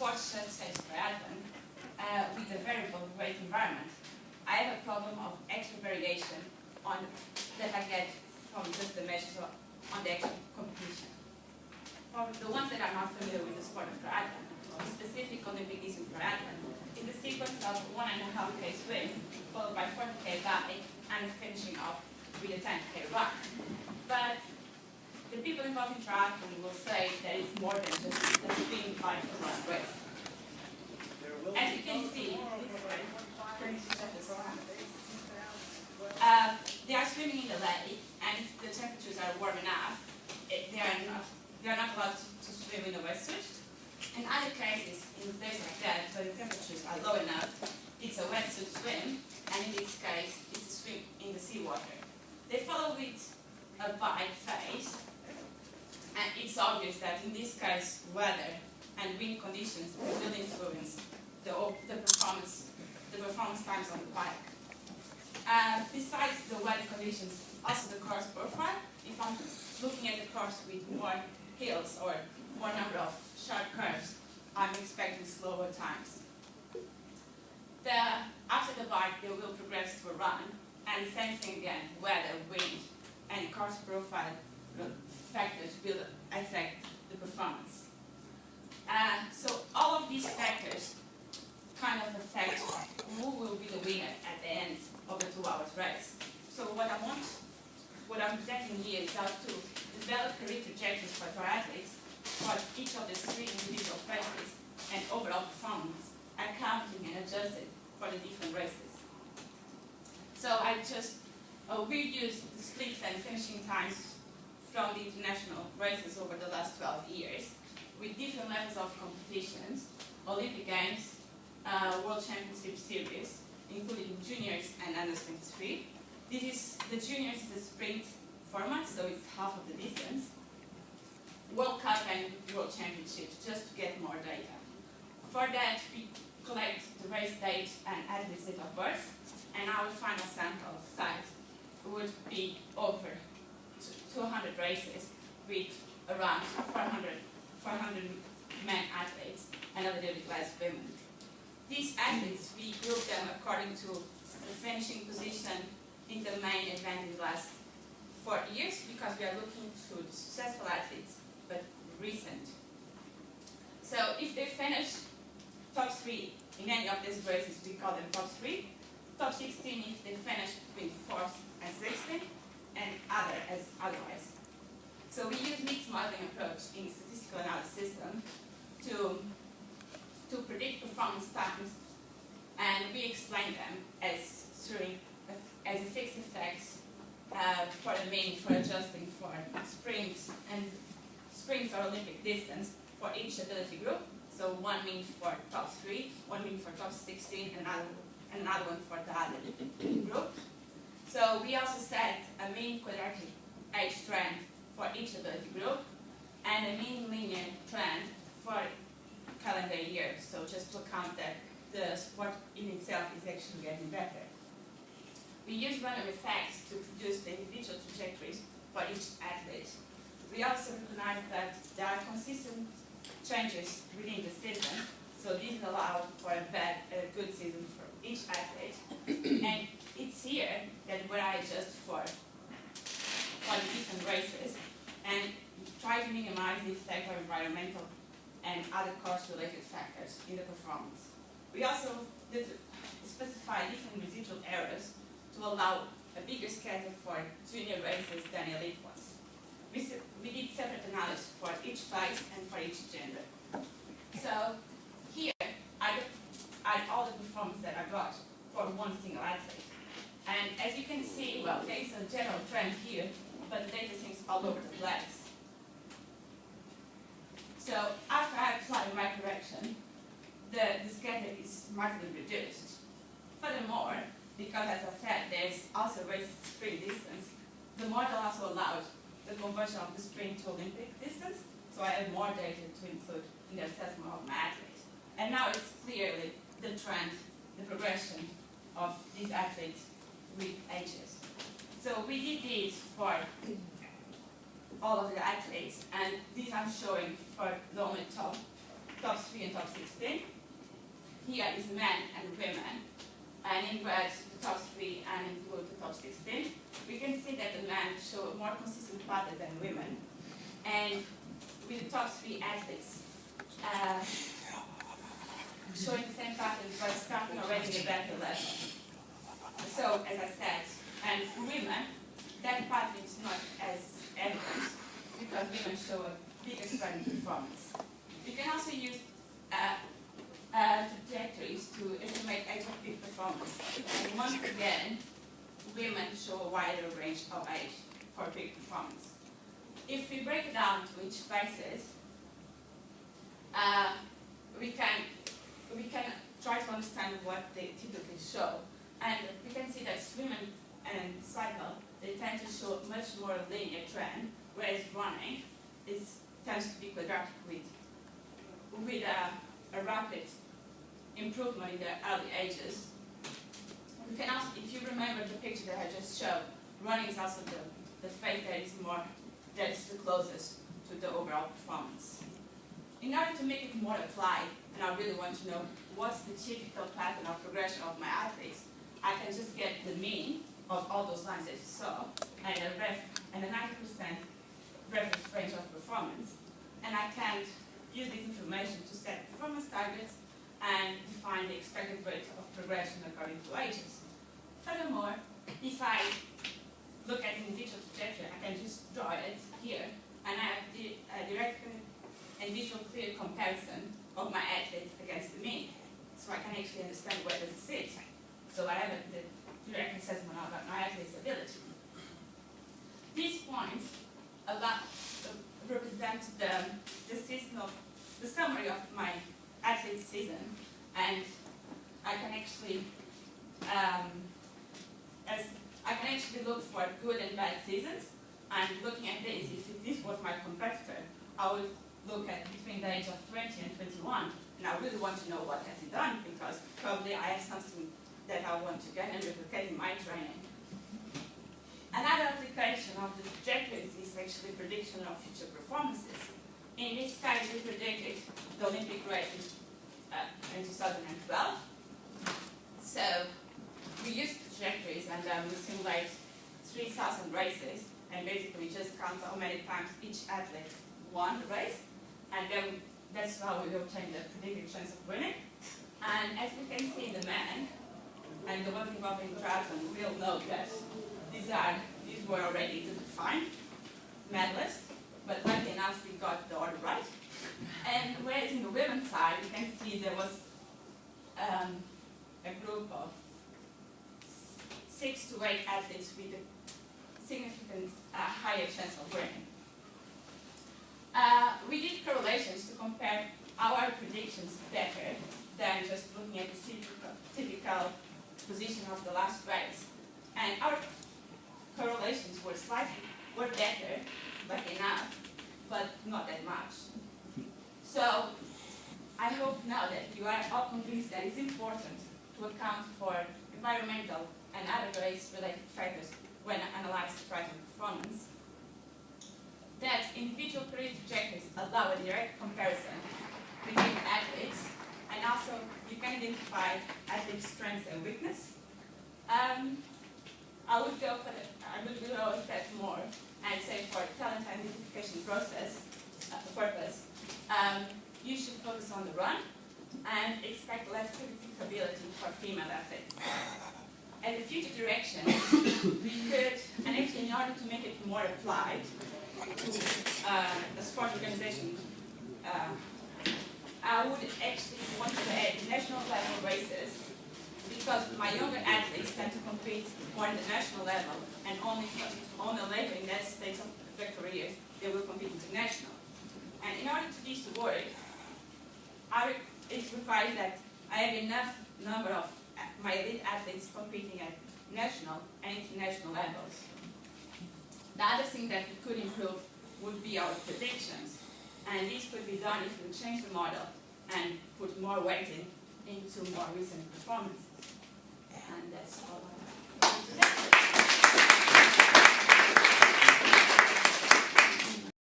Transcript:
sports such as triathlon, with a variable weight environment, I have a problem of extra variation that I get from just the measures on the actual competition. For the ones that are not familiar with the sport of triathlon, the specific Olympic distance triathlon is a sequence of 1.5K swim, followed by 40K bike, and finishing off with a 10K run. But the people involved in triathlon will say that it's more than just a swim, bike, or run race. As you can see, they are swimming in the lake, and if the temperatures are warm enough, they are not allowed to swim in a wetsuit. In other cases, in days like that, when the temperatures are low enough, it's a wetsuit swim, and in this case, it's a swim in the seawater. They follow with a bike phase, and it's obvious that in this case, weather and wind conditions will influence the performance times on the bike. Besides the weather conditions, also the course profile. If I'm looking at the course with more hills or more number of sharp curves, I'm expecting slower times. After the bike, they will progress to a run, and the same thing again, weather, wind, and course profile factors will affect the performance. So all of these factors kind of affect who will be the winner at the end of the 2 hours race. So what I'm presenting here is how to develop career trajectories for triathletes for each of the 3 individual phases and overall performance, accounting and adjusted for the different races. So we used the splits and finishing times from the international races over the last 12 years with different levels of competitions, Olympic Games, World Championship Series, including juniors and under 23. The juniors is a sprint format, so it's half of the distance. World Cup and World Championships, just to get more data. For that, we collect the race date and athlete's date of birth, and our final sample size would be over 200 races with around 400 men athletes and a little bit less women. These athletes, we group them according to the finishing position in the main event in the last 4 years, because we are looking to successful athletes, but recent. So if they finish top 3 in any of these races, we call them top 3. Top 16 if they finish between 4th and 16th, and other as otherwise. So we use mixed modeling approach in statistical analysis system to predict performance times, and we explain them as a fixed effects for the mean for adjusting for sprints or Olympic distance for each ability group. So one mean for top 3, one mean for top 16, and another one for the other group. So we also set a mean quadratic age trend for each ability group and a mean linear trend for calendar year. So just to account that the sport in itself is actually getting better. We use random effects to produce the individual trajectories for each athlete. We also recognize that there are consistent changes within the season, so these allow for a good season for each athlete. And it's here that where I adjust for the different races and try to minimize the effect of environmental and other course-related factors in the performance. We also specify different residual errors to allow a bigger scatter for junior races than elite ones. We did separate analysis for each phase and for each gender. So here are all the performance that I got for one single athlete. And as you can see, well, there is a general trend here, but the data seems all over the place. So after I apply my correction, the scatter is markedly reduced. Furthermore, because as I said, there's also race sprint distance, the model also allowed the conversion of the sprint to Olympic distance, so I have more data to include in the assessment of my athletes. And now it's clearly the trend, the progression of these athletes with ages. So we did this for all of the athletes, and these I'm showing for the only top top 3 and top 16. Here is men and women, and in red the top 3 and in blue the top 16. We can see that the men show a more consistent pattern than women, and with the top 3 athletes showing the same pattern but starting already in a better level. So, as I said, and for women, that pattern is not as evident because women show a bigger spread in performance. You can also use trajectories to estimate age of peak performance. And once again, women show a wider range of age for peak performance. If we break it down to each phases, we can try to understand what they typically show. And we can see that swimming and cycle, they tend to show a much more linear trend, whereas running tends to be quadratic with a rapid improvement in the early ages. We can also, if you remember the picture that I just showed, running is also the phase that is the closest to the overall performance. In order to make it more applied, and I really want to know what's the typical pattern of progression of my athletes, I can just get the mean of all those lines that you saw and a 90% reference range of performance, and I can use this information to set performance targets and define the expected rate of progression according to ages. Furthermore, if I look at individual trajectory, I can just draw it here, and I have a direct and visual clear comparison of my athletes against the mean, so I can actually understand where does it sit. So I have the direct assessment of my athlete's ability. These points represent the summary of my athlete's season, and I can actually look for good and bad seasons. And looking at this, if this was my competitor, I would look at between the age of 20 and 21, and I really want to know what has he done, because probably I have something that I want to get and replicate in my training. Another application of the trajectories is actually prediction of future performances. In this case, we predicted the Olympic races in 2012. So we used trajectories and we simulate 3,000 races, and basically just count how many times each athlete won the race, and then that's how we obtain the predicted chance of winning. And as we can see in the men, and the ones involved in triathlon, we'll know that these were already defined medalists, but luckily enough we got the order right. And whereas in the women's side, you can see there was a group of 6 to 8 athletes with a significant higher chance of winning. We did correlations to compare our predictions better than just looking at the typical position of the last race. And our correlations were better, lucky enough, but not that much. So I hope now that you are all convinced that it's important to account for environmental and other race-related factors when analyzing triathlon performance, that individual career trajectories allow a direct comparison between athletes, and also you can identify athletes' strengths and weakness. I would go a step more and say for talent identification purpose, you should focus on the run and expect less predictability for female athletes. As a future direction, we could, and actually in order to make it more applied to the sport organization, I would actually want to add national level races, because my younger athletes tend to compete more at the national level, and only later in that stage of their careers they will compete international. And in order for this to work, it requires that I have enough number of my elite athletes competing at national and international levels. The other thing that we could improve would be our predictions, and this could be done if we change the model and put more weighting into more recent performances. And that's all I have to say.